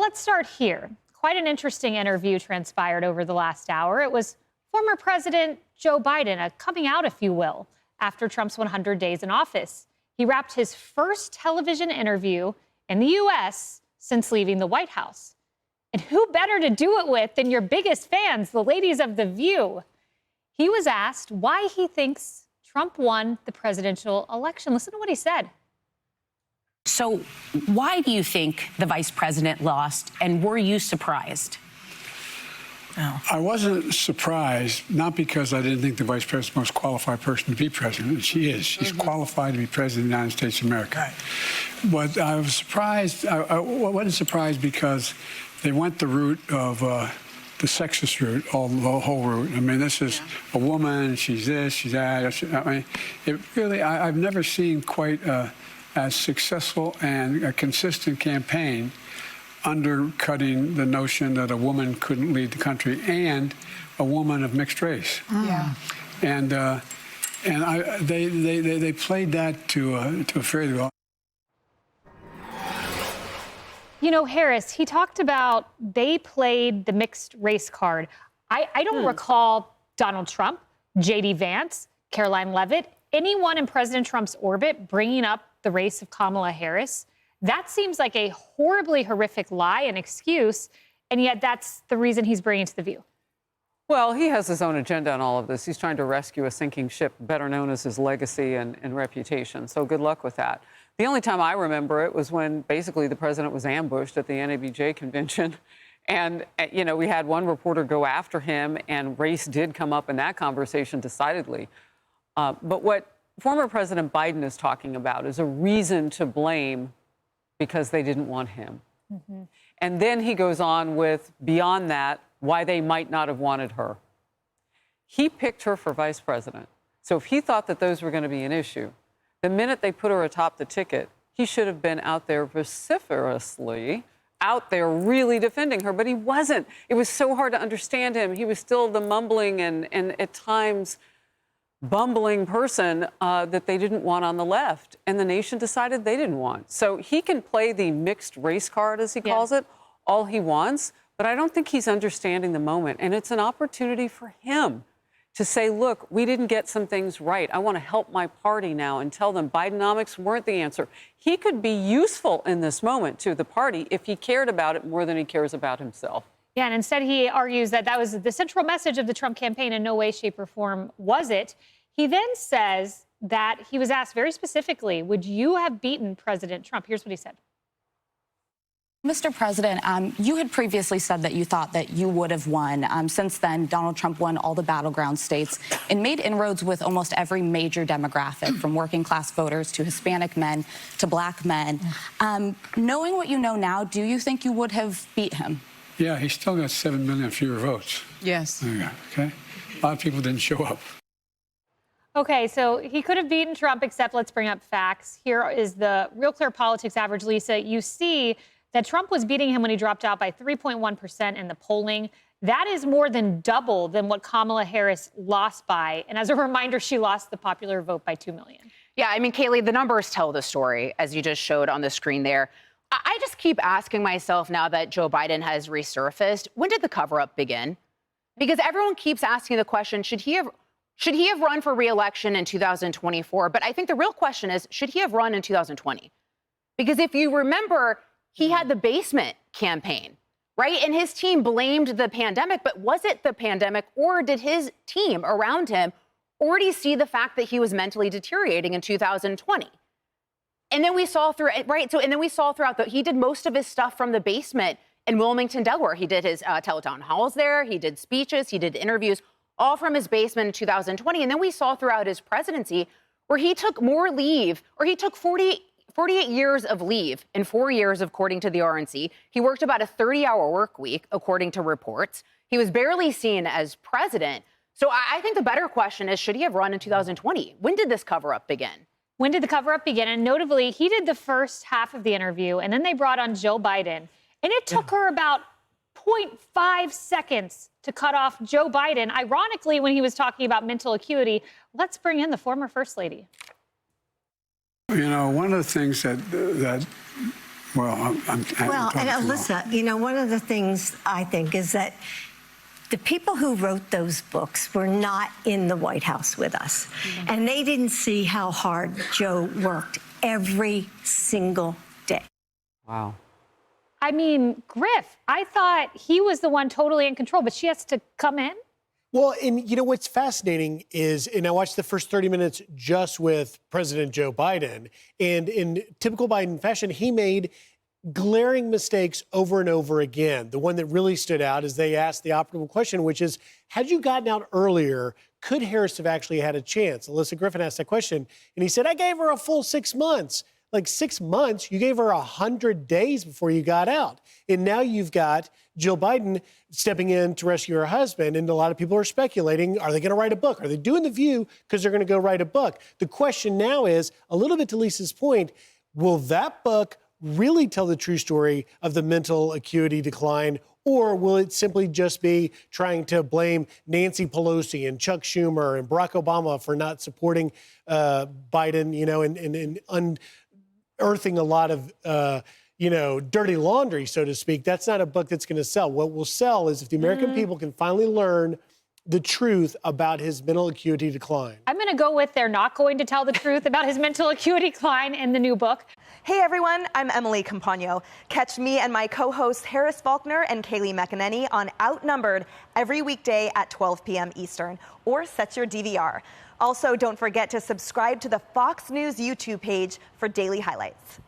let's start here. Quite an interesting interview transpired over the last hour. It was former President Joe Biden, a coming out, if you will, after Trump's 100 days in office. He wrapped his first television interview in the U.S. since leaving the White House. And who better to do it with than your biggest fans, the ladies of The View? He was asked why he thinks Trump won the presidential election. Listen to what he said. So why do you think the vice president lost, and were you surprised? No. I wasn't surprised, not because I didn't think the vice president was the most qualified person to be president. She is. She's qualified to be president of the United States of America. Right. But I was surprised. I wasn't surprised because they went the route of the sexist route, the whole route. I mean, this is a woman. She's this. She's that. I mean, it really. I've never seen quite as successful and a consistent campaign undercutting the notion that a woman couldn't lead the country, and a woman of mixed race. Yeah. And they played that to a fairly well. You know, Harris, he talked about they played the mixed race card. I don't recall Donald Trump, J.D. Vance, Caroline Leavitt, anyone in President Trump's orbit bringing up the race of Kamala Harris. That seems like a horribly horrific lie and excuse, and yet that's the reason he's bringing it to The View. Well, he has his own agenda on all of this. He's trying to rescue a sinking ship, better known as his legacy and reputation. So good luck with that. The only time I remember it was when basically the president was ambushed at the NABJ convention. And, you know, we had one reporter go after him, and race did come up in that conversation decidedly. But what former President Biden is talking about is a reason to blame because they didn't want him. And then he goes on with, beyond that, why they might not have wanted her. He picked her for vice president. So if he thought that those were going to be an issue, the minute they put her atop the ticket, he should have been out there vociferously, out there really defending her, but he wasn't. It was so hard to understand him. He was still the mumbling and at times bumbling person that they didn't want on the left, and the nation decided they didn't want. So he can play the mixed race card, as he calls it, all he wants, but I don't think he's understanding the moment, and it's an opportunity for him to say, look, we didn't get some things right. I want to help my party now and tell them Bidenomics weren't the answer. He could be useful in this moment to the party if he cared about it more than he cares about himself. Yeah, and instead he argues that that was the central message of the Trump campaign. In no way, shape, or form was it. He then says that he was asked very specifically, would you have beaten President Trump? Here's what he said. Mr. President, you had previously said that you thought that you would have won. Since then, Donald Trump won all the battleground states and made inroads with almost every major demographic, from working class voters to Hispanic men to black men. Knowing what you know now, do you think you would have beat him? Yeah, he still got 7 million fewer votes. Yes. Okay. A lot of people didn't show up. Okay, so he could have beaten Trump, except let's bring up facts. Here is the Real Clear Politics average, Lisa. You see that Trump was beating him when he dropped out by 3.1% in the polling. That is more than double than what Kamala Harris lost by. And as a reminder, she lost the popular vote by 2 million. Yeah, I mean, Kaylee, the numbers tell the story, as you just showed on the screen there. I just keep asking myself, now that Joe Biden has resurfaced, when did the cover-up begin? Because everyone keeps asking the question, should he have run for re-election in 2024? But I think the real question is, should he have run in 2020? Because if you remember, he had the basement campaign, right? And his team blamed the pandemic, but was it the pandemic, or did his team around him already see the fact that he was mentally deteriorating in 2020? And then we saw through, right? So, and then we saw throughout he did most of his stuff from the basement in Wilmington, Delaware. He did his teletown halls there. He did speeches. He did interviews, all from his basement in 2020. And then we saw throughout his presidency where he took more leave, or he took 48 years of leave in 4 years, according to the RNC. He worked about a 30-hour work week, according to reports. He was barely seen as president. So I think the better question is, should he have run in 2020? When did this cover-up begin? When did the cover-up begin? And notably, he did the first half of the interview, and then they brought on Joe Biden. And it took her about 0.5 seconds to cut off Joe Biden. Ironically, when he was talking about mental acuity, let's bring in the former First Lady. You know, one of the things that Well, Well, and Alyssa, you know, one of the things I think is that the people who wrote those books were not in the White House with us. Mm-hmm. And they didn't see how hard Joe worked every single day. Wow. I mean, Griff, I thought he was the one totally in control, but she has to come in? Well, and you know what's fascinating is, and I watched the first 30 minutes just with President Joe Biden, and in typical Biden fashion, he made glaring mistakes over and over again. The one that really stood out is they asked the optimal question, which is, had you gotten out earlier, could Harris have actually had a chance? Alyssa Griffin asked that question, and he said, I gave her a full 6 months. Like 6 months, you gave her 100 days before you got out. And now you've got Jill Biden stepping in to rescue her husband. And a lot of people are speculating, are they going to write a book? Are they doing The View because they're going to go write a book? The question now is, a little bit to Lisa's point, will that book really tell the true story of the mental acuity decline? Or will it simply just be trying to blame Nancy Pelosi and Chuck Schumer and Barack Obama for not supporting Biden, you know, and unearthing a lot of, you know, dirty laundry, so to speak? That's not a book that's going to sell. What will sell is if the American people can finally learn the truth about his mental acuity decline. I'm going to go with they're not going to tell the truth about his mental acuity decline in the new book. Hey everyone, I'm Emily Campagno. Catch me and my co-hosts Harris Faulkner and Kaylee McEnany on Outnumbered every weekday at 12 p.m. Eastern, or set your DVR. Also, don't forget to subscribe to the Fox News YouTube page for daily highlights.